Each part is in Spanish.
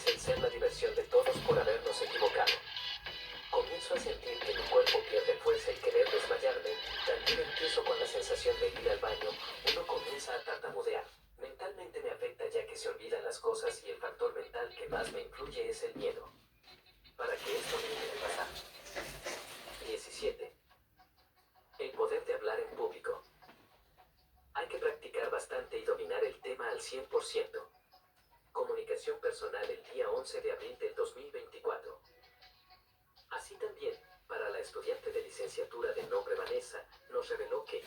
parecen ser la diversión de todos por habernos equivocado. Comienzo a sentir que mi cuerpo pierde fuerza y querer desmayarme. También empiezo con la sensación de ir al baño. Uno comienza a tartamudear. Mentalmente me afecta ya que se olvidan las cosas y el factor mental que más me influye es el miedo. Para que esto deje de pasar. 17. El poder de hablar en público. Hay que practicar bastante y dominar el tema al 100%. Comunicación personal el día 11 de abril del 2024. Así también, para la estudiante de licenciatura de nombre Vanessa, nos reveló que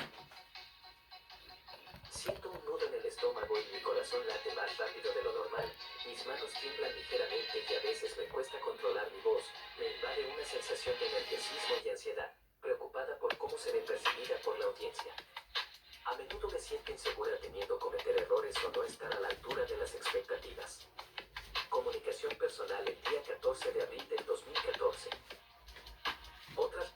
siento un nudo en el estómago y mi corazón late más rápido de lo normal, mis manos tiemblan ligeramente y a veces me cuesta controlar mi voz, me invade una sensación de nerviosismo y ansiedad, preocupada por cómo seré percibida por la audiencia. A menudo me siento insegura temiendo cometer errores o no estar a la altura de las expectativas. Comunicación personal el día 14 de abril del 2014. Otras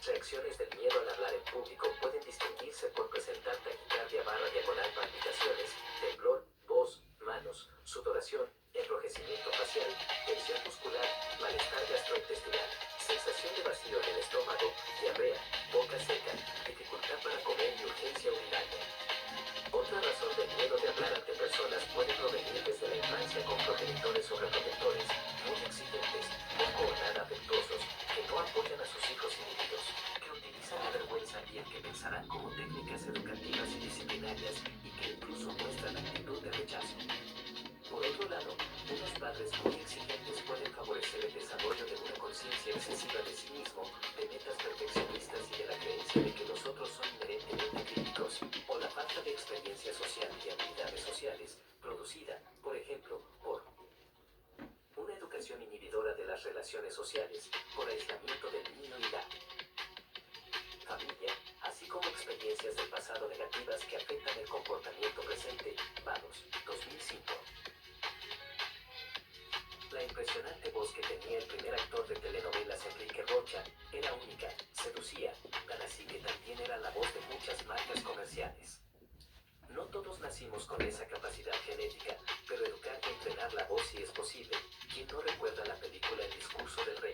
reacciones del miedo al hablar en público pueden distinguirse por presentar taquicardia / palpitaciones, temblor, voz, manos, sudoración, enrojecimiento facial, tensión muscular, malestar gastrointestinal, sensación de vacío en el estómago, diarrea, boca seca, dificultad para comer y urgencia urinaria. Otra razón del miedo de hablar ante personas puede provenir desde la infancia con progenitores o reprotectores, muy exigentes, poco o nada afectuosos, que no apoyan a sus hijos individuos, que utilizan la vergüenza y el que pensarán como técnicas educativas y disciplinarias y que incluso muestran actitud de rechazo. Por otro lado, unos padres muy exigentes pueden favorecer el desarrollo de una conciencia excesiva de sí mismo, de metas perfeccionistas y de la creencia de que los otros son inherentemente críticos, o la falta de experiencia social y habilidades sociales, producida, por ejemplo, por una educación inhibidora de las relaciones sociales, por aislamiento del niño y la familia, así como experiencias del pasado negativas que afectan el comportamiento presente. Vados, 2005. La impresionante voz que tenía el primer actor de telenovelas Enrique Rocha era única, seducía, tan así que también era la voz de muchas marcas comerciales. No todos nacimos con esa capacidad genética, pero educar y entrenar la voz sí es posible. ¿Quién no recuerda la película El discurso del rey?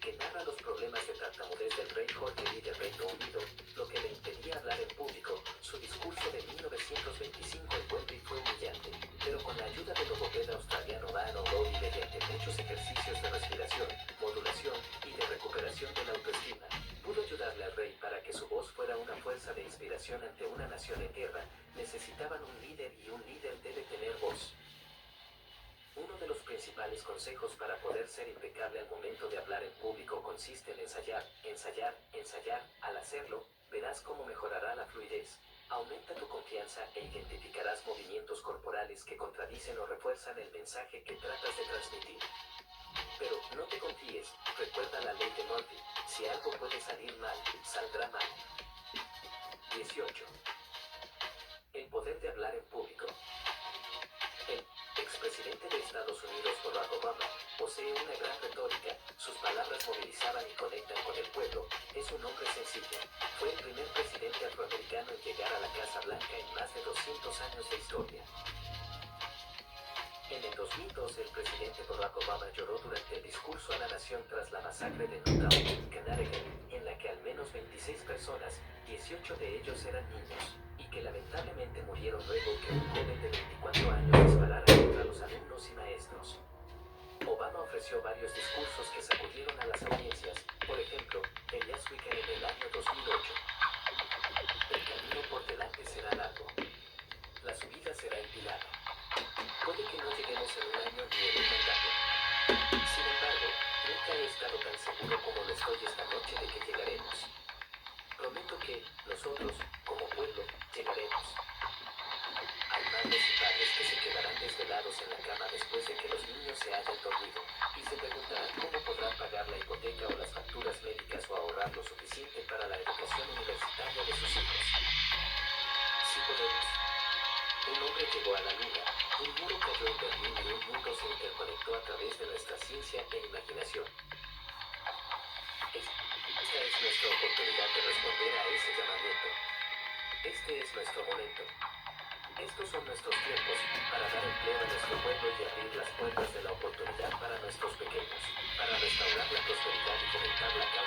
Que narra los problemas de tartamudez del rey Jorge I del Reino Unido, lo que le impedía hablar en público. Su discurso de 1925 envuelto y fue humillante, pero con la ayuda del logopeda australiano Dan O'Rourke y mediante muchos ejercicios de respiración, modulación y de recuperación de la autoestima, pudo ayudarle al rey para que su voz fuera una fuerza de inspiración ante una nación en guerra. Necesitaban un líder y un líder debe tener voz. Uno de los principales consejos para poder ser impecable al momento de hablar en público consiste en ensayar, ensayar, ensayar. Al hacerlo, verás cómo mejorará la fluidez. Aumenta tu confianza e identificarás movimientos corporales que contradicen o refuerzan el mensaje que tratas de transmitir. Pero no te confíes, recuerda la ley de Murphy, si algo puede salir mal, saldrá mal. 18. El poder de hablar en público. El expresidente de Estados Unidos Barack Obama posee una gran retórica, sus palabras movilizaban y conectan con el pueblo, es un hombre sencillo, fue el primer presidente afroamericano en llegar a la Casa Blanca en más de 200 años de historia. En el 2012 el presidente Barack Obama lloró durante el discurso a la nación tras la masacre de Newtown, Connecticut, en la que al menos 26 personas, 18 de ellos eran niños, y que lamentablemente murieron luego que un joven de 24 años disparara contra los alumnos y maestros. Obama ofreció varios discursos que sacudieron a las audiencias, por ejemplo, en Last Weekend en el año 2008. El camino por delante será largo. La subida será empinada. Puede que no lleguemos en un año ni en un mandato. Sin embargo, nunca he estado tan seguro como lo estoy esta noche de que llegaremos. Prometo que, nosotros, como pueblo, llegaremos. Hay madres y padres que se quedarán desvelados en la cama después de que los niños se hayan dormido, y se preguntarán cómo podrán pagar la hipoteca o las facturas médicas o ahorrar lo suficiente para la educación universitaria de sus hijos. Sí podemos. Un hombre llegó a la luna, un muro cayó en Berlín y un mundo se interconectó a través de nuestra ciencia e imaginación. Esta es nuestra oportunidad de responder a ese llamamiento. Este es nuestro momento. Estos son nuestros tiempos para dar empleo a nuestro pueblo y abrir las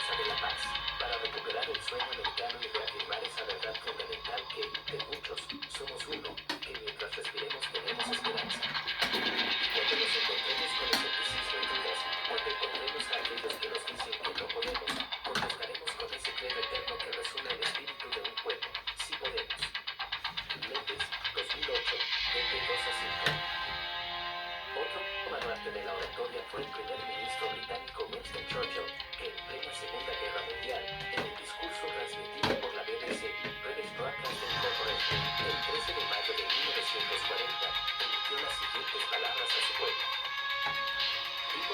causa de la paz, para recuperar el sueño americano y reafirmar esa verdad fundamental que, de muchos, somos uno, que mientras respiremos tenemos esperanza. Cuando nos encontremos con escepticismo y dudas, cuando encontremos a aquellos que nos dicen que no podemos, contestaremos con ese credo eterno que resume el espíritu de un pueblo: sí podemos. Leyes, 2008, 22 a 5. Otro baluarte de la oratoria fue el primer ministro británico Winston Churchill, que en plena Segunda Guerra Mundial, en el discurso transmitido por la BBC, British Broadcasting Corporation, el 13 de mayo de 1940, emitió las siguientes palabras a su pueblo. Dijo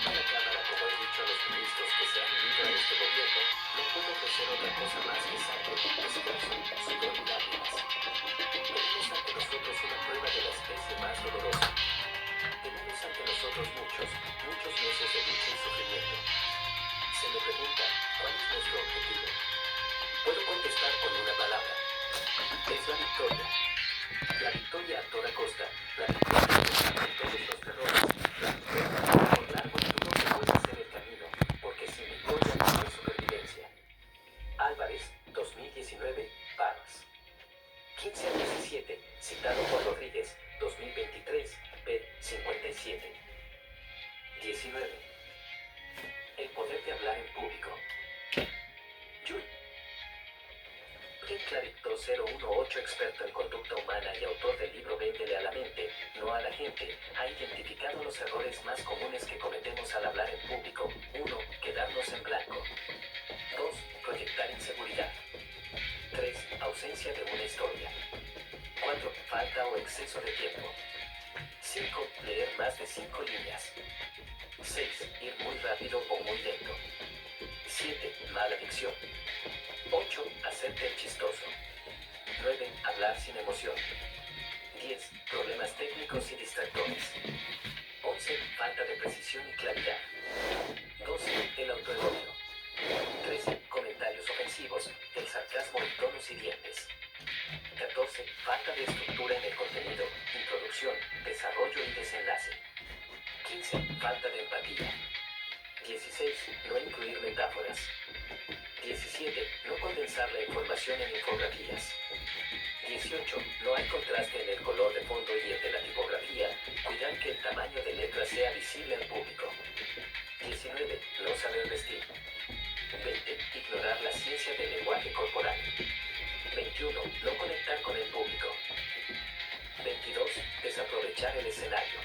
a la Cámara: como he dicho a los ministros que se han unido a este gobierno, no puedo ofrecer otra cosa más que sangre, esfuerzo, sudor y lágrimas. Tenemos ante nosotros una prueba de la especie más dolorosa. Tenemos ante nosotros muchos meses de lucha y sufrimiento. Se me pregunta, ¿cuál es nuestro objetivo? Puedo contestar con una palabra. Es la victoria. La victoria a toda costa. La victoria con todos los terrores. La victoria, por largo y duro que puede ser el camino, porque sin victoria no hay supervivencia. Álvarez, 2019, Parras. 15 a 17, citado por Rodríguez, 2023, p. 57. 19. El poder de hablar en público. Ken Clarito 018, experto en conducta humana y autor del libro Véndele a la mente, no a la gente, ha identificado los errores más comunes que cometemos al hablar en público. 1. Quedarnos en blanco. 2. Proyectar inseguridad. 3. Ausencia de una historia. 4. Falta o exceso de tiempo. 5. Leer más de 5 líneas. 6. Ir muy rápido o muy lento. 7. Mala dicción. 8. Hacerte el chistoso. 9. Hablar sin emoción. 10. Problemas técnicos y distractores. 11. Falta de precisión y claridad. 12. El autoelogio. 13. Comentarios ofensivos, el sarcasmo en tonos hirientes. 14. Falta de estructura en el contenido, introducción, desarrollo y desenlace. 15. Falta de empatía. 16. No incluir metáforas. 17. No condensar la información en infografías. 18. No hay contraste en el color de fondo y el de la tipografía. Cuidar que el tamaño de letra sea visible al público. 19. No saber vestir. 20. Ignorar la ciencia del lenguaje corporal. 21. No conectar con el público. 22. Desaprovechar el escenario.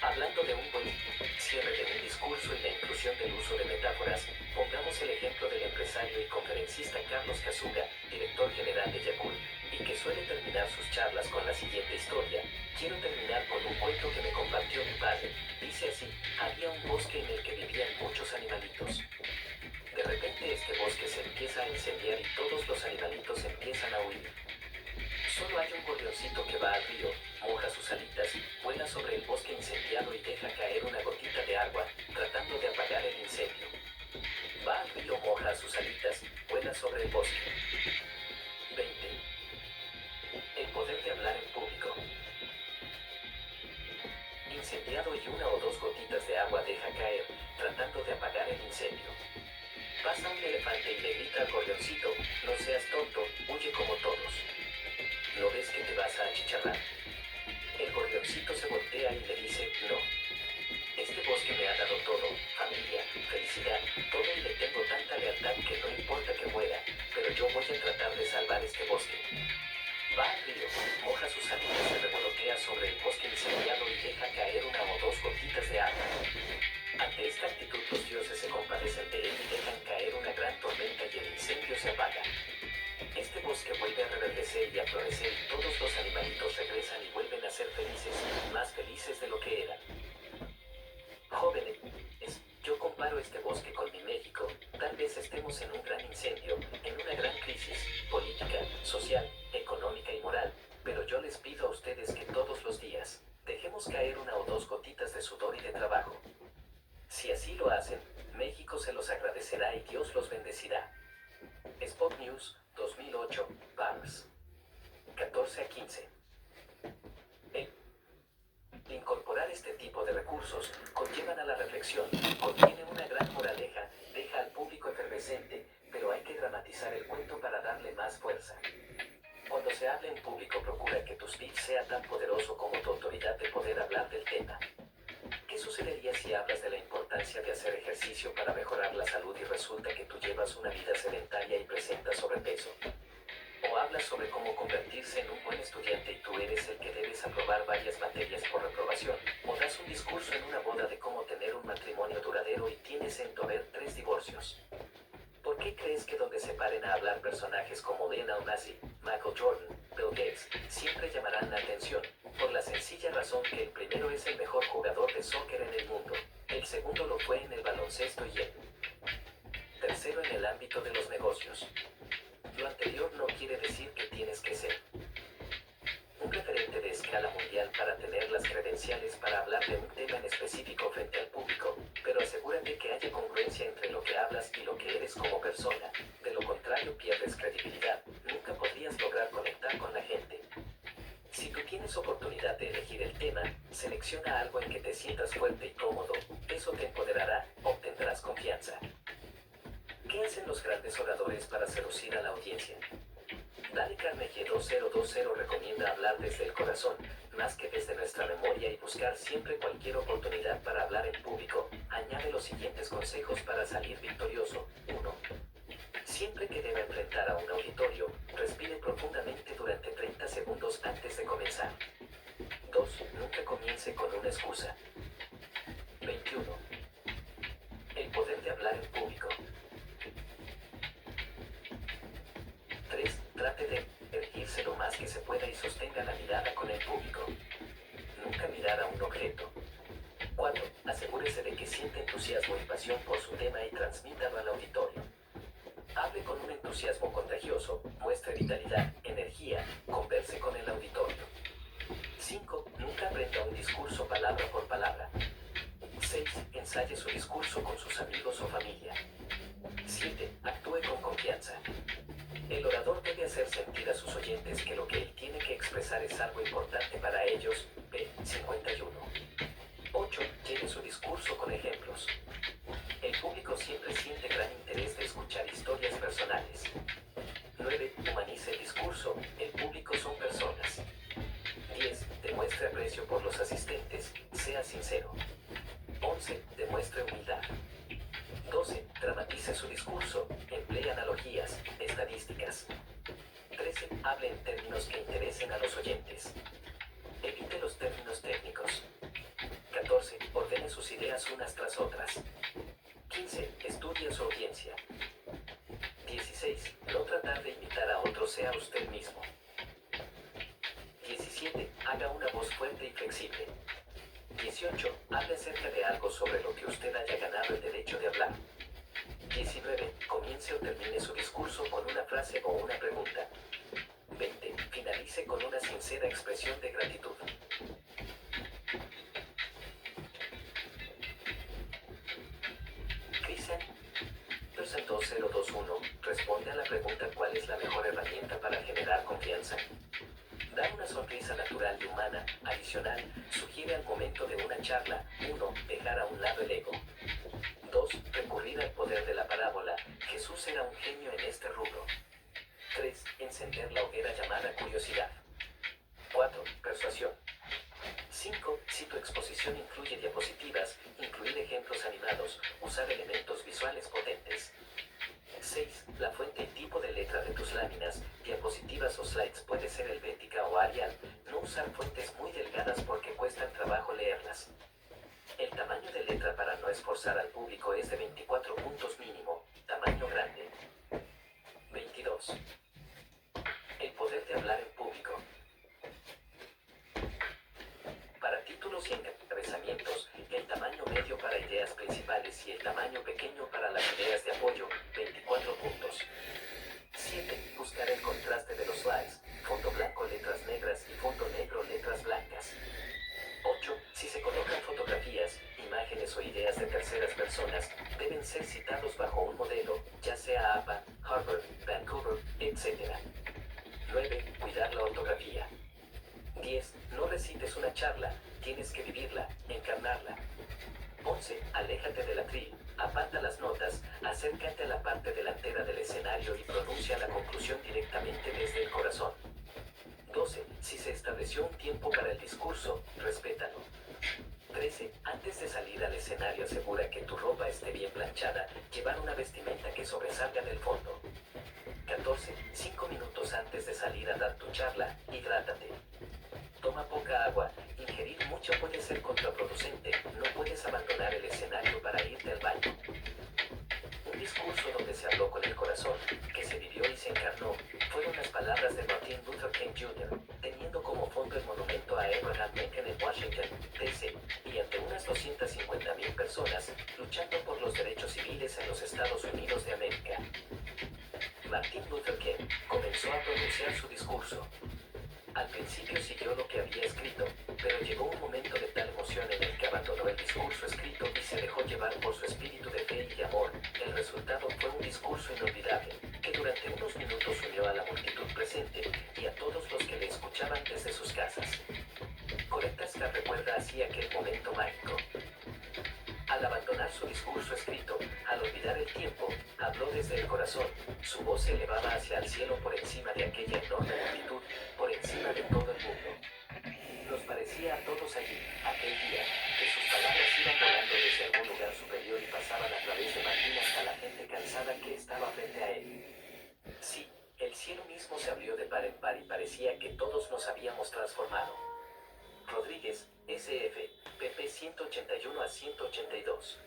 Hablando de un buen cierre de un discurso y la inclusión del uso de metáforas, pongamos el ejemplo del empresario y conferencista Carlos Casuga, director general de Yakult, y que suele terminar sus charlas con la siguiente historia. Quiero terminar con un cuento que me compartió mi padre. Dice así: había un bosque en el que vivían muchos animalitos. De repente este bosque se empieza a incendiar y todos los animalitos empiezan a huir. Solo hay un gorrioncito que va al río, moja sus alitas, vuela sobre el bosque incendiado y deja caer una gotita de agua, tratando de apagar el incendio. Va al río, moja sus alitas, vuela sobre el bosque. 20. El poder de hablar en público. Incendiado y una o dos gotitas de agua deja caer, tratando de apagar el incendio. Pasa un elefante y le grita al gorrioncito: no seas tonto, huye como todos. ¿No ves que te vas a achicharrar? El gorrioncito se voltea y le dice: no. Este bosque me ha dado todo, familia, felicidad, todo, y le tengo tanta lealtad que no importa que muera, pero yo voy a tratar de salvar este bosque. Va al río, moja sus alitas, se revolotea sobre el bosque incendiado y deja caer una o dos gotitas de agua. Ante esta actitud los dioses se compadecen de él y dejan caer una gran tormenta y el incendio se apaga. Este bosque vuelve a reverdecer y a florecer y todos los animalitos regresan y vuelven a ser felices, más felices de lo que eran. Jóvenes, yo comparo este bosque con mi México. Tal vez estemos en un gran incendio, en una gran crisis política, social, económica y moral, pero yo les pido a ustedes que todos los días dejemos caer una o dos gotitas de sudor y de trabajo. Si así lo hacen, México se los agradecerá y Dios los bendecirá. Spot News, 2008, Parras. 14 a 15. Incorporar este tipo de recursos con llevan a la reflexión. Contiene una gran moraleja, deja al público efervescente, pero hay que dramatizar el cuento para darle más fuerza. Cuando se habla en público, procura que tu speech sea tan poderoso como tu autoridad de poder hablar del tema. ¿Qué sucedería si hablas de la importancia de hacer ejercicio para mejorar la salud y resulta que tú llevas una vida sedentaria y presentas sobrepeso? O hablas sobre cómo convertirse en un buen estudiante y tú eres el que debes aprobar varias materias por reprobación. O das un discurso en una boda de cómo tener un matrimonio duradero y tienes en tu haber 3 divorcios. ¿Por qué crees que donde se paren a hablar personajes como Lionel Messi, Michael Jordan, Bill Gates, siempre llamarán la atención? Por la sencilla razón que el primero es el mejor jugador de soccer en el mundo, el segundo lo fue en el baloncesto y el tercero en el ámbito de los negocios. Lo anterior no quiere decir que tienes que ser un referente de escala mundial para tener las credenciales para hablar de un tema en específico frente al público, pero asegúrate que haya congruencia entre lo que hablas y lo que eres como persona. De lo contrario pierdes credibilidad, nunca podrías lograr conectar con la gente. Si tú tienes oportunidad de elegir el tema, selecciona algo en que te sientas fuerte y cómodo, eso te empoderará, obtendrás confianza. ¿Qué hacen los grandes oradores para seducir a la audiencia? Dale Carnegie 2020 recomienda hablar desde el corazón, más que desde nuestra memoria y buscar siempre cualquier oportunidad para hablar en público. Añade los siguientes consejos para salir victorioso. 1. Siempre que deba enfrentar a un auditorio, respire profundamente durante 30 segundos antes de comenzar. 2. Nunca comience con una excusa. 21. El poder de hablar en público. 3. Trate de erguirse lo más que se pueda y sostenga la mirada con el público. Nunca mirar a un objeto. 4. Asegúrese de que siente entusiasmo y pasión por su tema y transmítalo al auditorio. Hable con un entusiasmo contagioso, muestre vitalidad, energía, converse con el auditorio. 5. Nunca aprenda un discurso palabra por palabra. 6. Ensaye su discurso con sus amigos o familia. 7. Actúe con confianza. El orador debe hacer sentir a sus oyentes que lo que él tiene que expresar es algo importante para ellos. B. 51. 8. Llene su discurso con ejemplos. El público siempre siente gran interés de escuchar historias personales. 9. Humanice el discurso. El público son personas. 10. Demuestre aprecio por los asistentes. Sea sincero. 11. Demuestre humildad. 12. Dramatice su discurso. Emplee analogías, estadísticas. 13. Hable en términos que interesen a los oyentes. Evite los términos técnicos. 14. Ordene sus ideas unas tras otras. 15. Estudie a su audiencia. 16. No tratar de imitar a otro, sea usted mismo. 17. Haga una voz fuerte y flexible. 18. Hable acerca de algo sobre lo que usted haya ganado el derecho de hablar. 19. Comience o termine su discurso con una frase o una pregunta. 20. Finalice con una sincera expresión de gratitud. Christian Andersen 2021 responde a la pregunta ¿cuál es la mejor herramienta para generar confianza? Dar una sonrisa natural y humana, adicional, sugiere al momento de una charla. 1. Dejar a un lado el ego. 2. Recurrir al poder de la parábola. Jesús era un genio en este rubro. 3. Encender la hoguera llamada curiosidad. 4. Persuasión. 5. Si tu exposición incluye diapositivas, incluir ejemplos animados, usar elementos visuales potentes. 6. La fuente y tipo de letra de tus láminas, diapositivas o slides puede ser helvética o Arial. No usar fuentes muy delgadas porque cuestan trabajo leerlas. El tamaño de letra para no esforzar al público es de 24 puntos mínimo, tamaño grande. 22. El poder de hablar en público. Para títulos y encabezamientos, el tamaño medio para ideas principales y el tamaño pequeño para las ideas de apoyo, 24 puntos. 7. Buscar el contraste de los slides, fondo blanco, letras negras y fondo negro, letras blancas. 8. Si se colocan fotografías, imágenes o ideas de terceras personas, deben ser citados bajo un modelo, ya sea APA, Harvard, Vancouver, etc. 9. Cuidar la ortografía. 10. No recites una charla, tienes que vivirla, encarnarla. 11. Aléjate del atril, aparta las notas, acércate a la parte delantera del escenario y pronuncia la conclusión directamente desde el corazón. 12. Si se estableció un tiempo para el discurso, respétalo. 13. Antes de salir al escenario asegura que tu ropa esté bien planchada, llevar una vestimenta que sobresalga del fondo. 14. 5 minutos antes de salir a dar tu charla, hidrátate. Toma poca agua, ingerir mucho puede ser contraproducente, no puedes abandonar el escenario para irte al baño. Un discurso donde se habló con el corazón, que se vivió y se encarnó, fueron las palabras de Martin Luther King Jr., teniendo como fondo el monumento a Abraham Lincoln en Washington, D.C., y ante unas 250.000 personas, luchando por los derechos civiles en los Estados Unidos de América. Martin Luther King comenzó a pronunciar su discurso. Al principio siguió lo que había escrito, pero llegó un momento de tal emoción en el que abandonó el discurso escrito y se dejó llevar por su espíritu de fe y amor. El resultado fue un discurso inolvidable, que durante unos minutos unió a la multitud presente y a todos los que le escuchaban desde sus casas. Koretzka recuerda así aquel momento mágico. Al abandonar su discurso escrito, al olvidar el tiempo, habló desde el corazón, su voz se elevaba hacia el cielo por encima de aquella enorme multitud, por encima de todo el mundo. Nos parecía a todos allí, aquel día, que sus palabras iban volando desde algún lugar superior y pasaban a través de Martín hasta la gente cansada que estaba frente a él. Sí, el cielo mismo se abrió de par en par y parecía que todos nos habíamos transformado. Rodríguez, S.F., pp. 181 a 182.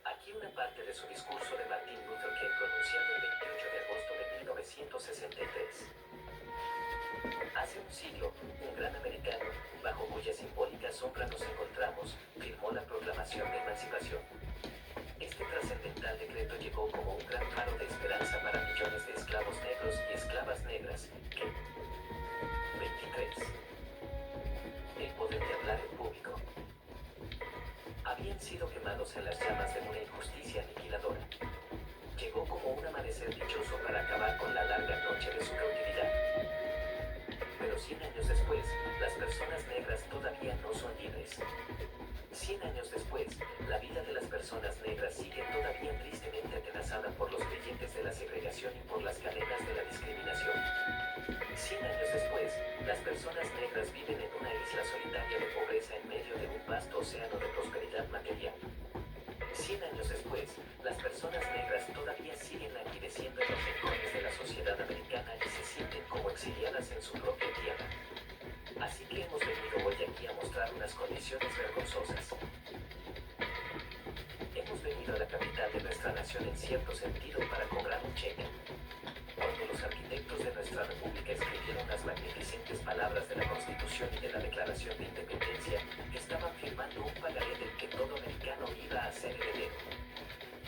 Aquí una parte de su discurso de Martin Luther King pronunciado el 28 de agosto de 1963. Hace un siglo, un gran americano, bajo cuya simbólica sombra nos encontramos, firmó la Proclamación de Emancipación. Este trascendental decreto llegó como un gran faro de esperanza para millones de esclavos negros y esclavas negras que... 23. El poder de hablar en público. Habían sido quemados en las llamas de una injusticia aniquiladora. Llegó como un amanecer dichoso para acabar con la larga noche de su cautividad. Pero 100 años después, las personas negras todavía no son libres. 100 años después, la vida de las personas negras sigue todavía tristemente atenazada por los creyentes de la segregación y por las cadenas de la discriminación. 100 años después, las personas negras viven en una isla solitaria de pobreza en medio de un vasto océano de prosperidad material. 100 años después, las personas negras todavía siguen languideciendo en los rincones de la sociedad americana y se sienten como exiliadas en su propia tierra. Así que hemos venido hoy aquí a mostrar unas condiciones vergonzosas. Hemos venido a la capital de nuestra nación en cierto sentido para cobrar un cheque. Cuando los arquitectos de nuestra república escribieron las magnificentes palabras de la Constitución y de la Declaración de Independencia, estaban firmando un pagaré del que todo americano iba a ser heredero.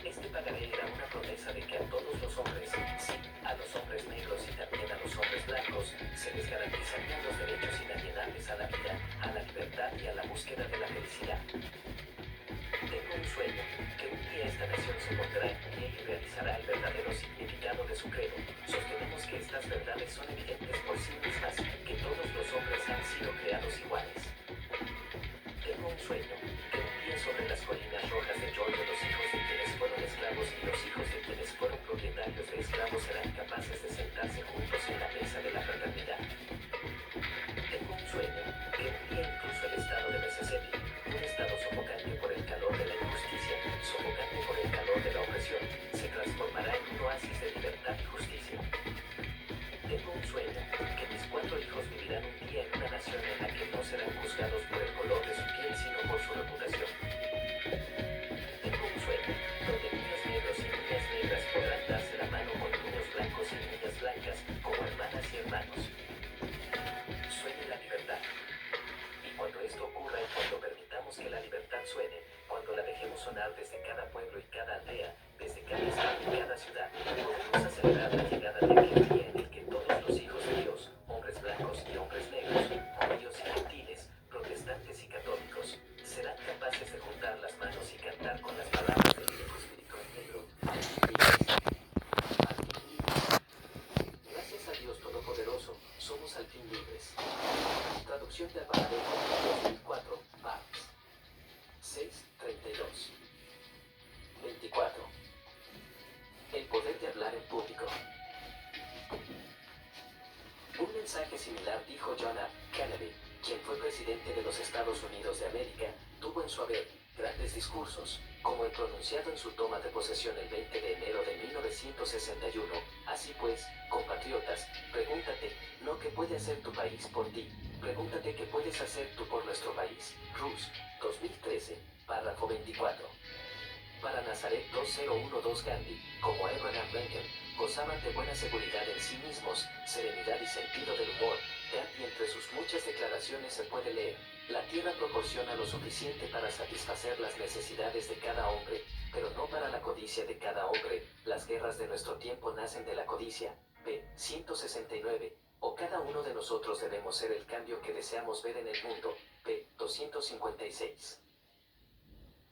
Este pagaré era una promesa de que a todos los hombres, sí, a los hombres negros y también a los hombres blancos, se les garantizarían los derechos inalienables a la vida, a la libertad y a la búsqueda de la felicidad. Tengo un sueño, que un día esta nación se pondrá en pie y realizará el verdadero significado de su credo. Sostenemos que estas verdades son evidentes por sí mismas, que todos los hombres han sido creados iguales. Tengo un sueño, que un día sobre las colinas rojas de Georgia los hijos de quienes fueron esclavos y los hijos de quienes fueron propietarios de esclavos serán capaces de sentarse juntos en la mesa de la fraternidad. Tengo un sueño, que un día incluso el estado de Mississippi, un estado sofocante por el calor de la injusticia, sofocante por el calor de la opresión, se transformará en un oasis de libertad y justicia. Tengo un sueño, que mis 4 hijos vivirán un día en una nación en la que no serán juzgados por el color de su piel sino por su reputación. Tengo un sueño, donde niños negros y niñas negras podrán darse la mano con niños blancos y niñas blancas, como hermanas y hermanos. Sueñe la libertad. Y cuando esto ocurra y cuando permitamos que la libertad suene, cuando la dejemos sonar desde cada pueblo y cada aldea, desde cada estado y cada ciudad, podremos acelerar la llegada de aquel día en el que todos los hijos de Dios, hombres blancos y hombres negros, judíos y gentiles, protestantes y católicos, serán capaces de juntar las manos y cantar con las palabras del viejo espiritual negro. Gracias a Dios Todopoderoso, somos al fin libres. Traducción de Alvarado 2004, Parks. 6:32. 24. El poder de hablar en público. Un mensaje similar dijo John F. Kennedy, quien fue presidente de los Estados Unidos de América, tuvo en su haber grandes discursos, como el pronunciado en su toma de posesión el 20 de enero de 1961. Así pues, compatriotas, pregúntate, no qué puede hacer tu país por ti, pregúntate qué puedes hacer tú por nuestro país. Rus, 2013, párrafo 24. Para Nazaret 2012 Gandhi, como Abraham Lincoln, gozaban de buena seguridad en sí mismos, serenidad y sentido del humor. Gandhi entre sus muchas declaraciones se puede leer: la tierra proporciona lo suficiente para satisfacer las necesidades de cada hombre, pero no para la codicia de cada hombre. Las guerras de nuestro tiempo nacen de la codicia. P. 169. O cada uno de nosotros debemos ser el cambio que deseamos ver en el mundo. P. 256.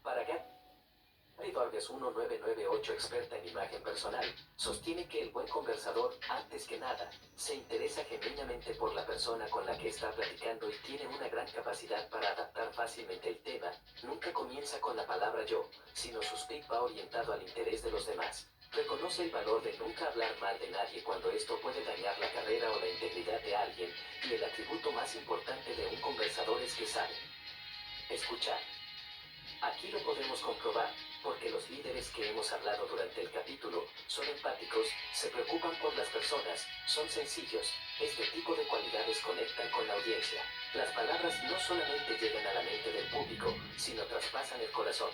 Para Gary Vargas 1998, experta en imagen personal, sostiene que el buen conversador, antes que nada, se interesa genuinamente por la persona con la que está platicando y tiene una gran capacidad para adaptar fácilmente el tema. Nunca comienza con la palabra yo, sino su speak va orientado al interés de los demás. Reconoce el valor de nunca hablar mal de nadie cuando esto puede dañar la carrera o la integridad de alguien, y el atributo más importante de un conversador es que sabe escuchar. Aquí lo podemos comprobar, porque los líderes que hemos hablado durante el capítulo son empáticos, se preocupan por las personas, son sencillos. Este tipo de cualidades conectan con la audiencia. Las palabras no solamente llegan a la mente del público, sino traspasan el corazón.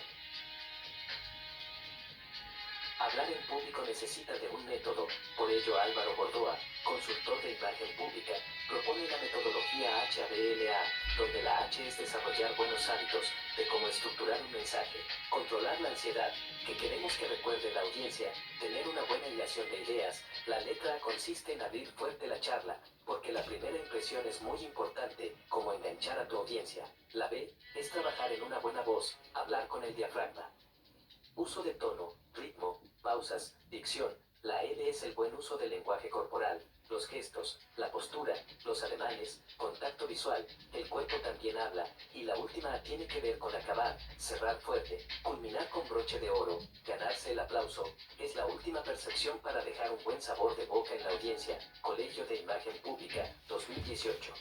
Hablar en público necesita de un método, por ello Álvaro Bordoa, consultor de imagen pública, propone la metodología HABLA, donde la H es desarrollar buenos hábitos, de cómo estructurar un mensaje, controlar la ansiedad, que queremos que recuerde la audiencia, tener una buena hilación de ideas. La letra A consiste en abrir fuerte la charla, porque la primera impresión es muy importante, como enganchar a tu audiencia. La B es trabajar en una buena voz, hablar con el diafragma. Uso de tono, ritmo, pausas, dicción. La L es el buen uso del lenguaje corporal, los gestos, la postura, los ademanes, contacto visual. El cuerpo también habla. Y la última A tiene que ver con acabar, cerrar fuerte, culminar con broche de oro, ganarse el aplauso. Es la última percepción para dejar un buen sabor de boca en la audiencia. Colegio de Imagen Pública, 2018.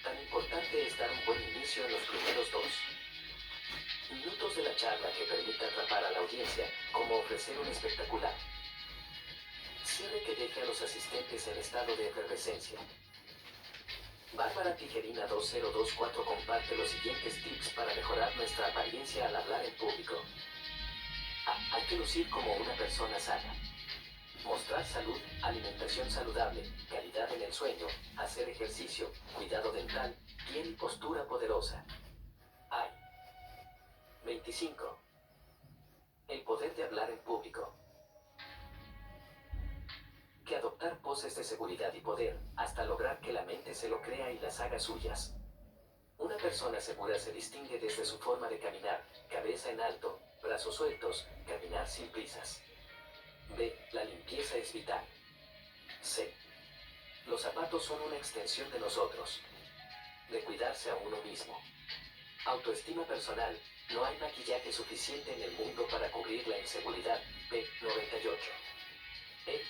Tan importante es dar un buen inicio en los primeros 2 minutos de la charla que permita atrapar a la audiencia, como ofrecer un espectacular cierre que deje a los asistentes en estado de efervescencia. Bárbara Tijerina 2024 comparte los siguientes tips para mejorar nuestra apariencia al hablar en público. A. Hay que lucir como una persona sana. Mostrar salud, alimentación saludable, calidad en el sueño, hacer ejercicio, cuidado dental, piel y postura poderosa. Hay 25. El poder de hablar en público. Que adoptar poses de seguridad y poder, hasta lograr que la mente se lo crea y las haga suyas. Una persona segura se distingue desde su forma de caminar, cabeza en alto, brazos sueltos, caminar sin prisas. B. La limpieza es vital. C. Los zapatos son una extensión de nosotros. De cuidarse a uno mismo. Autoestima personal. No hay maquillaje suficiente en el mundo para cubrir la inseguridad. P. 98.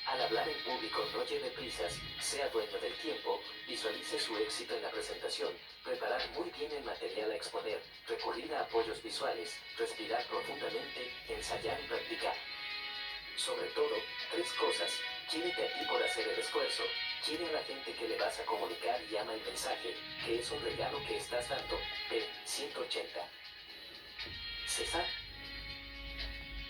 Al hablar en público no lleve prisas, sea dueño del tiempo, visualice su éxito en la presentación, preparar muy bien el material a exponer, recurrir a apoyos visuales, respirar profundamente, ensayar y practicar. Sobre todo, 3 cosas: quiérete a ti por hacer el esfuerzo, quiere a la gente que le vas a comunicar y ama el mensaje, que es un regalo que estás dando. P. 180. César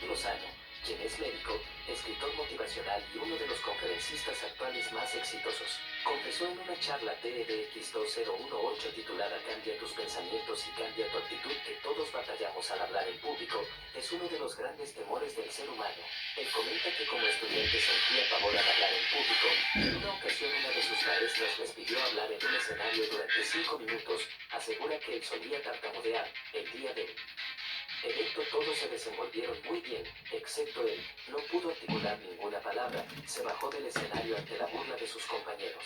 Lozano, quien es médico, escritor motivacional y uno de los conferencistas actuales más exitosos, confesó en una charla TEDx 2018 titulada Cambia tus pensamientos y cambia tu actitud que todos batallamos al hablar en público, es uno de los grandes temores del ser humano. Él comenta que como estudiante sentía pavor al hablar en público. En una ocasión una de sus maestras les pidió hablar en un escenario durante 5 minutos, asegura que él solía tartamudear. El día del evento todos se desenvolvieron muy bien, excepto él. No pudo articular ninguna palabra, se bajó del escenario ante la burla de sus compañeros.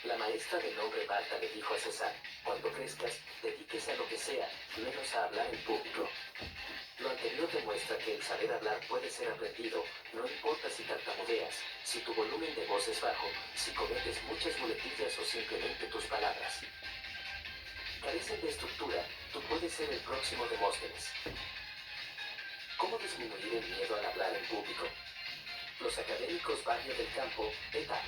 La maestra de nombre Marta le dijo a César: cuando crezcas, dedíquese a lo que sea, menos a hablar en público. Lo anterior demuestra que el saber hablar puede ser aprendido, no importa si tartamudeas, si tu volumen de voz es bajo, si cometes muchas muletillas o simplemente tus palabras carecen de estructura. Tú puedes ser el próximo Demóstenes. ¿Cómo disminuir el miedo al hablar en público? Los académicos Barrio del Campo, ETA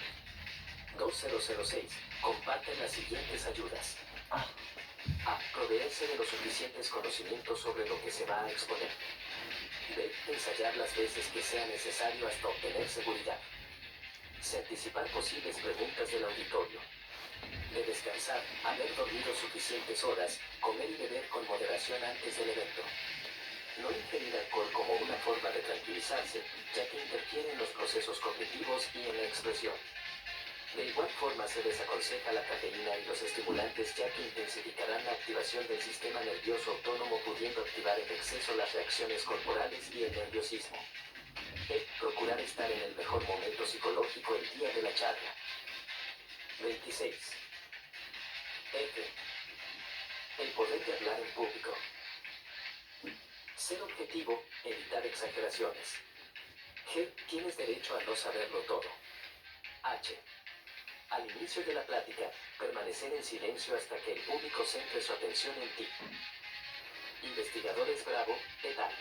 2006, comparten las siguientes ayudas. A. Proveerse de los suficientes conocimientos sobre lo que se va a exponer. B. Ensayar las veces que sea necesario hasta obtener seguridad. C. Anticipar posibles preguntas del auditorio. De descansar, haber dormido suficientes horas, comer y beber con moderación antes del evento. No ingerir alcohol como una forma de tranquilizarse, ya que interfiere en los procesos cognitivos y en la expresión. De igual forma se desaconseja la cafeína y los estimulantes, ya que intensificarán la activación del sistema nervioso autónomo, pudiendo activar en exceso las reacciones corporales y el nerviosismo. Procurar estar en el mejor momento psicológico el día de la charla. 26. F. El poder de hablar en público. Ser objetivo, evitar exageraciones. G. Tienes derecho a no saberlo todo. H. Al inicio de la plática, permanecer en silencio hasta que el público centre su atención en ti. Investigadores Bravo, et al.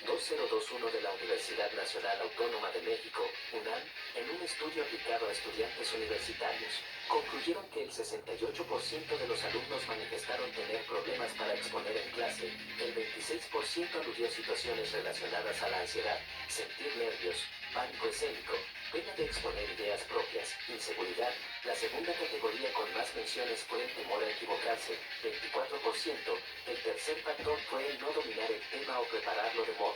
2021 de la Universidad Nacional Autónoma de México, UNAM, en un estudio aplicado a estudiantes universitarios, concluyeron que el 68% de los alumnos manifestaron tener problemas para exponer en clase, el 26% aludió situaciones relacionadas a la ansiedad, sentir nervios, pánico escénico, pena de exponer ideas propias, inseguridad. La segunda categoría con más menciones fue el temor a equivocarse, 24%, el tercer factor fue el no dominar el tema o prepararlo de modo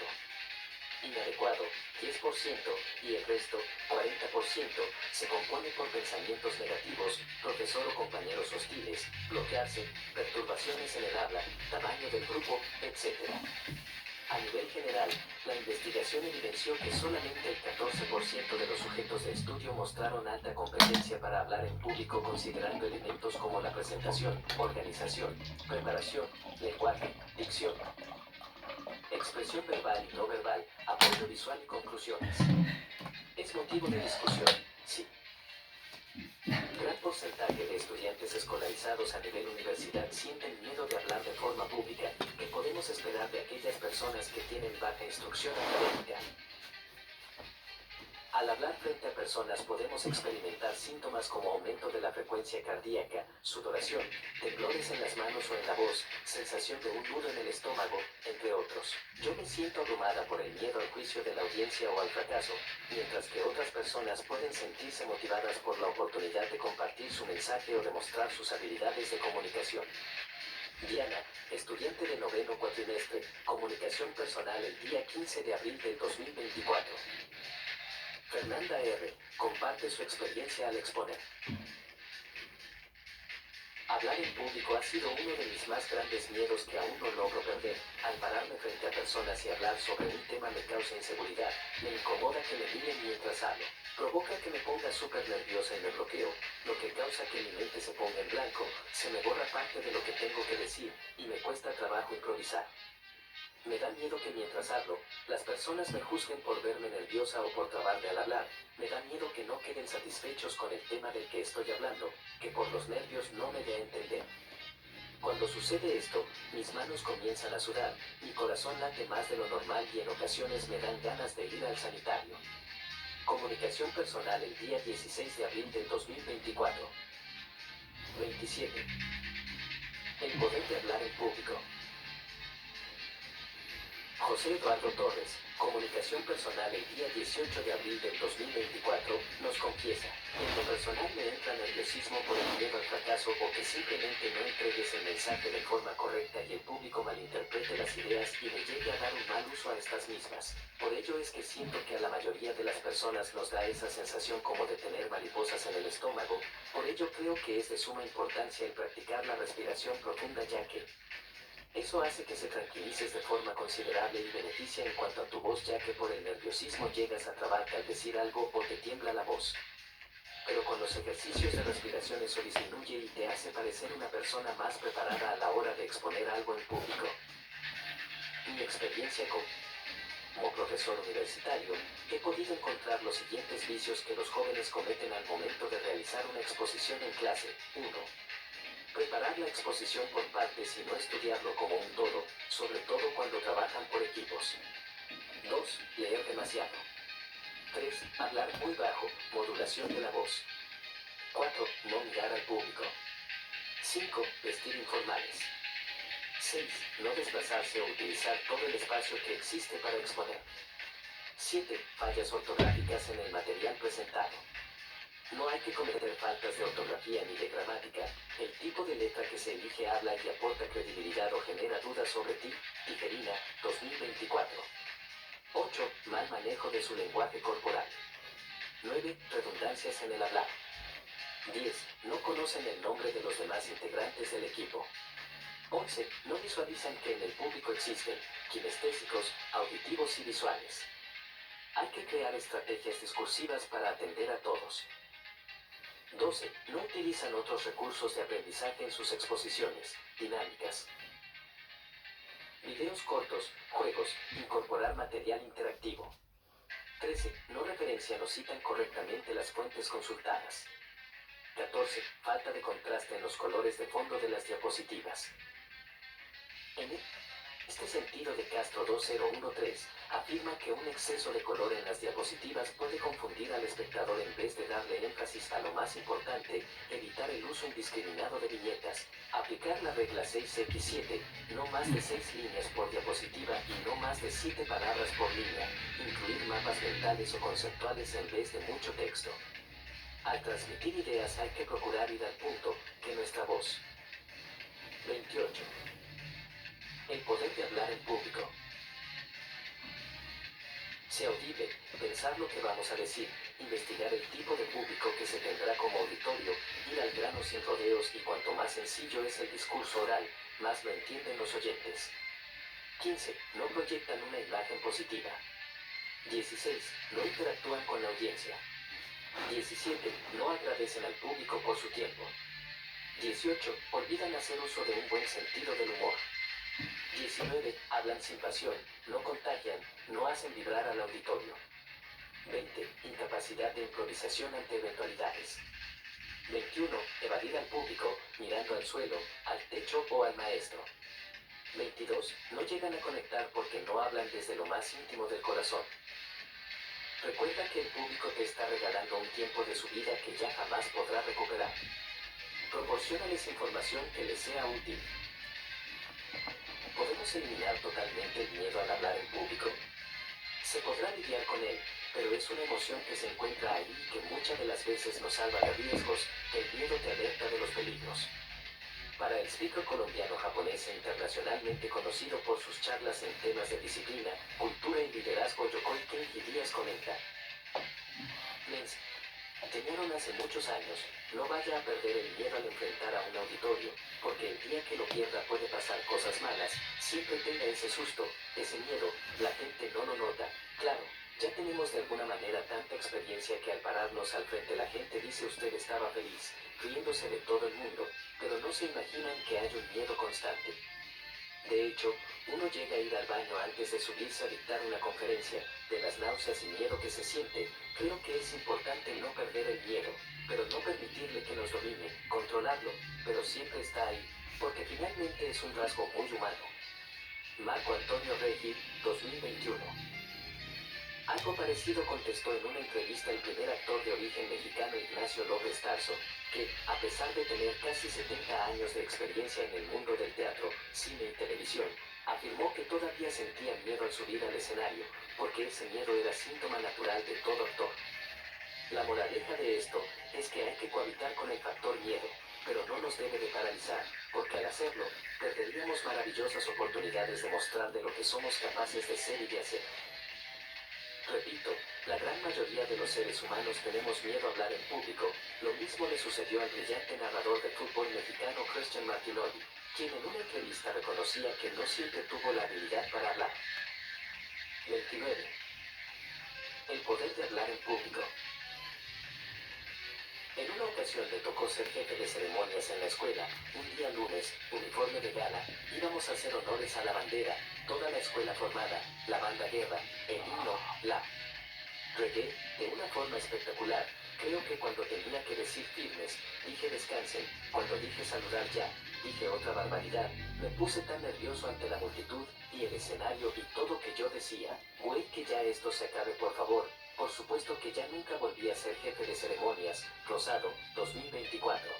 inadecuado, 10%, y el resto, 40%, se compone por pensamientos negativos, profesor o compañeros hostiles, bloquearse, perturbaciones en el habla, tamaño del grupo, etc. A nivel general, la investigación evidenció que solamente el 14% de los sujetos de estudio mostraron alta competencia para hablar en público, considerando elementos como la presentación, organización, preparación, lenguaje, dicción, expresión verbal y no verbal, apoyo visual y conclusiones. Es motivo de discusión, sí. Gran porcentaje de estudiantes escolarizados a nivel universidad sienten miedo de hablar de forma pública. ¿Qué podemos esperar de aquellas personas que tienen baja instrucción académica? Al hablar frente a personas podemos experimentar síntomas como aumento de la frecuencia cardíaca, sudoración, temblores en las manos o en la voz, sensación de un nudo en el estómago, entre otros. Yo me siento abrumada por el miedo al juicio de la audiencia o al fracaso, mientras que otras personas pueden sentirse motivadas por la oportunidad de compartir su mensaje o demostrar sus habilidades de comunicación. Diana, estudiante de noveno cuatrimestre, comunicación personal, el día 15 de abril del 2024. Fernanda R. comparte su experiencia al exponer. Hablar en público ha sido uno de mis más grandes miedos que aún no logro perder. Al pararme frente a personas y hablar sobre un tema me causa inseguridad, me incomoda que me miren mientras hablo. Provoca que me ponga súper nerviosa y me bloqueo, lo que causa que mi mente se ponga en blanco, se me borra parte de lo que tengo que decir, y me cuesta trabajo improvisar. Me da miedo que mientras hablo, las personas me juzguen por verme nerviosa o por trabarme al hablar. Me da miedo que no queden satisfechos con el tema del que estoy hablando, que por los nervios no me dé a entender. Cuando sucede esto, mis manos comienzan a sudar, mi corazón late más de lo normal y en ocasiones me dan ganas de ir al sanitario. Comunicación personal, el día 16 de abril del 2024. 27. El poder de hablar en público. José Eduardo Torres, comunicación personal, el día 18 de abril del 2024, nos confiesa: en lo personal me entra nerviosismo por el miedo al fracaso o que simplemente no entregues el mensaje de forma correcta y el público malinterprete las ideas y le llegue a dar un mal uso a estas mismas. Por ello es que siento que a la mayoría de las personas nos da esa sensación como de tener mariposas en el estómago. Por ello creo que es de suma importancia el practicar la respiración profunda, ya que eso hace que se tranquilices de forma considerable y beneficia en cuanto a tu voz, ya que por el nerviosismo llegas a trabarte al decir algo o te tiembla la voz. pero con los ejercicios de respiración eso disminuye y te hace parecer una persona más preparada a la hora de exponer algo en público. Mi experiencia como profesor universitario, he podido encontrar los siguientes vicios que los jóvenes cometen al momento de realizar una exposición en clase. 1. Preparar la exposición por partes y no estudiarlo como un todo, sobre todo cuando trabajan por equipos. 2. Leer demasiado. 3. Hablar muy bajo, modulación de la voz. 4. No mirar al público. 5. Vestir informales. 6. No desplazarse o utilizar todo el espacio que existe para exponer. 7. Fallas ortográficas en el material presentado. No hay que cometer faltas de ortografía ni de gramática. El tipo de letra que se elige habla y aporta credibilidad o genera dudas sobre ti. Tijerina, 2024. 8. Mal manejo de su lenguaje corporal. 9. Redundancias en el hablar. 10. No conocen el nombre de los demás integrantes del equipo. 11. No visualizan que en el público existen kinestésicos, auditivos y visuales. Hay que crear estrategias discursivas para atender a todos. 12. No utilizan otros recursos de aprendizaje en sus exposiciones, dinámicas, videos cortos, juegos, incorporar material interactivo. 13. No referencian o citan correctamente las fuentes consultadas. 14. Falta de contraste en los colores de fondo de las diapositivas. En este sentido, de Castro 2013 afirma que un exceso de color en las diapositivas puede confundir al espectador en vez de darle énfasis a lo más importante, evitar el uso indiscriminado de viñetas, aplicar la regla 6x7, no más de 6 líneas por diapositiva y no más de 7 palabras por línea, incluir mapas mentales o conceptuales en vez de mucho texto. Al transmitir ideas hay que procurar ir al punto, que nuestra voz. 28. El poder de hablar en público. Sea audible, pensar lo que vamos a decir, investigar el tipo de público que se tendrá como auditorio, ir al grano sin rodeos y cuanto más sencillo es el discurso oral, más lo entienden los oyentes. 15. No proyectan una imagen positiva. 16. No interactúan con la audiencia. 17. No agradecen al público por su tiempo. 18. Olvidan hacer uso de un buen sentido del humor. 19. Hablan sin pasión, no contagian, no hacen vibrar al auditorio. 20. Incapacidad de improvisación ante eventualidades. 21. Evadir al público, mirando al suelo, al techo o al maestro. 22. No llegan a conectar porque no hablan desde lo más íntimo del corazón. Recuerda que el público te está regalando un tiempo de su vida que ya jamás podrá recuperar. Proporciónales información que les sea útil. ¿Podemos eliminar totalmente el miedo al hablar en público? Se podrá lidiar con él, pero es una emoción que se encuentra ahí y que muchas de las veces nos salva de riesgos. El miedo te alerta de los peligros. Para el speaker colombiano-japonés e internacionalmente conocido por sus charlas en temas de disciplina, cultura y liderazgo, Yokoi Kenji Díaz comenta: me enseñaron hace muchos años, no vaya a perder el miedo al enfrentar a un auditorio, porque el día que lo pierda puede pasar cosas malas. Siempre tenga ese susto, ese miedo, la gente no lo nota. Claro, ya tenemos de alguna manera tanta experiencia que al pararnos al frente la gente dice usted estaba feliz, riéndose de todo el mundo, pero no se imaginan que hay un miedo constante. De hecho, uno llega a ir al baño antes de subirse a dictar una conferencia, de las náuseas y miedo que se siente. Creo que es importante no perder el miedo, pero no permitirle que nos domine, controlarlo, pero siempre está ahí, porque finalmente es un rasgo muy humano. Marco Antonio Regil, 2021. Algo parecido contestó en una entrevista el primer actor de origen mexicano Ignacio López Tarso, que, a pesar de tener casi 70 años de experiencia en el mundo del teatro, cine y televisión, afirmó que todavía sentía miedo al subir al escenario, porque ese miedo era síntoma natural de todo actor. La moraleja de esto es que hay que cohabitar con el factor miedo, pero no nos debe de paralizar, porque al hacerlo, perderíamos maravillosas oportunidades de mostrar de lo que somos capaces de ser y de hacer. Repito, la gran mayoría de los seres humanos tenemos miedo a hablar en público. Lo mismo le sucedió al brillante narrador de fútbol mexicano Cristian Martinoli, quien en una entrevista reconocía que no siempre tuvo la habilidad para hablar. 29. El poder de hablar en público. En una ocasión me tocó ser jefe de ceremonias en la escuela. Un día lunes, uniforme de gala, íbamos a hacer honores a la bandera, toda la escuela formada, la banda guerra, el himno, la regué de una forma espectacular. Creo que cuando tenía que decir firmes, dije descansen. Cuando dije saludar ya, dije otra barbaridad. Me puse tan nervioso ante la multitud y el escenario y todo que yo decía, güey, que ya esto se acabe por favor. Por supuesto que ya nunca volví a ser jefe de ceremonias. Rosado, 2024.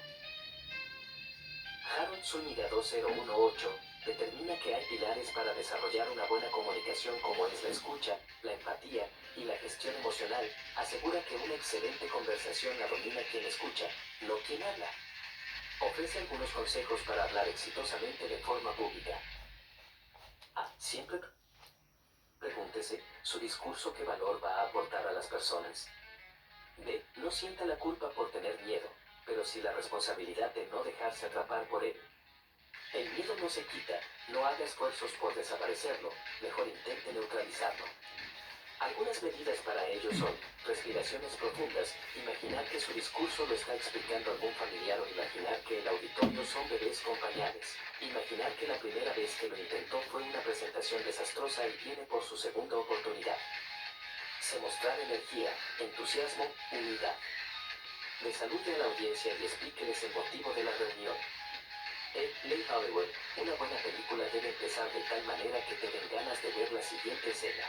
Harold Zúñiga 2018 determina que hay pilares para desarrollar una buena comunicación como es la escucha, la empatía y la gestión emocional. Asegura que una excelente conversación la domina quien escucha, no quien habla. Ofrece algunos consejos para hablar exitosamente de forma pública. A. Siempre pregúntese, ¿su discurso qué valor va a aportar a las personas? B. No sienta la culpa por tener miedo, pero sí la responsabilidad de no dejarse atrapar por él. El miedo no se quita, no haga esfuerzos por desaparecerlo, mejor intente neutralizarlo. Algunas medidas para ello son, respiraciones profundas, imaginar que su discurso lo está explicando algún familiar o imaginar que el auditorio son bebés con pañales. Imaginar que la primera vez que lo intentó fue una presentación desastrosa y viene por su segunda oportunidad. Se mostrar energía, entusiasmo, unidad. Le salude a la audiencia y explíqueles el motivo de la reunión. Play Hollywood, una buena película debe empezar de tal manera que te den ganas de ver la siguiente escena.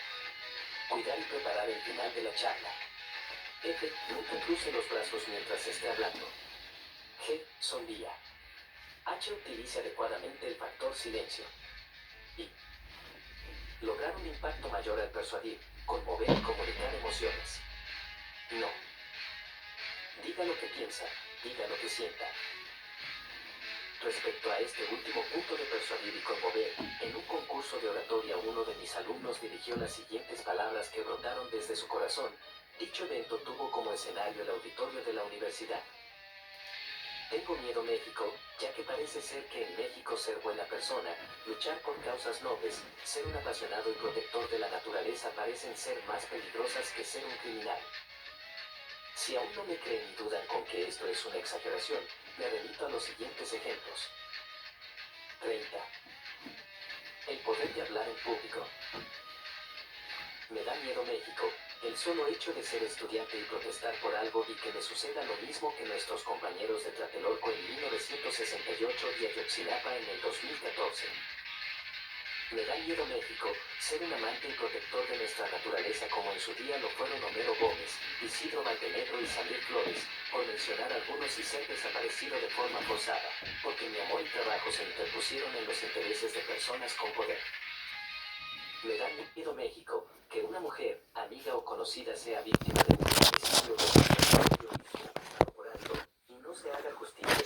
Cuidar y preparar el final de la charla. F. Nunca cruce los brazos mientras esté hablando. G. Sonría. H. Utilice adecuadamente el factor silencio. I. Lograr un impacto mayor al persuadir, conmover y comunicar emociones. No. Diga lo que piensa, diga lo que sienta. Respecto a este último punto de persuadir y conmover, en un concurso de oratoria uno de mis alumnos dirigió las siguientes palabras que brotaron desde su corazón. Dicho evento tuvo como escenario el auditorio de la universidad. Tengo miedo México, ya que parece ser que en México ser buena persona, luchar por causas nobles, ser un apasionado y protector de la naturaleza parecen ser más peligrosas que ser un criminal. Si aún no me creen ni dudan con que esto es una exageración, me remito a los siguientes ejemplos. 30. El poder de hablar en público. Me da miedo México, el solo hecho de ser estudiante y protestar por algo y que me suceda lo mismo que nuestros compañeros de Tlatelolco en 1968 y Ayotzinapa en el 2014. Me da miedo México, ser un amante y protector de nuestra naturaleza como en su día lo fueron Homero Gómez, Isidro Valdenegro y Samir Flores, por mencionar algunos y ser desaparecido de forma forzada, porque mi amor y trabajo se interpusieron en los intereses de personas con poder. Me da miedo México, que una mujer, amiga o conocida sea víctima de un homicidio o de un corporando, y no se haga justicia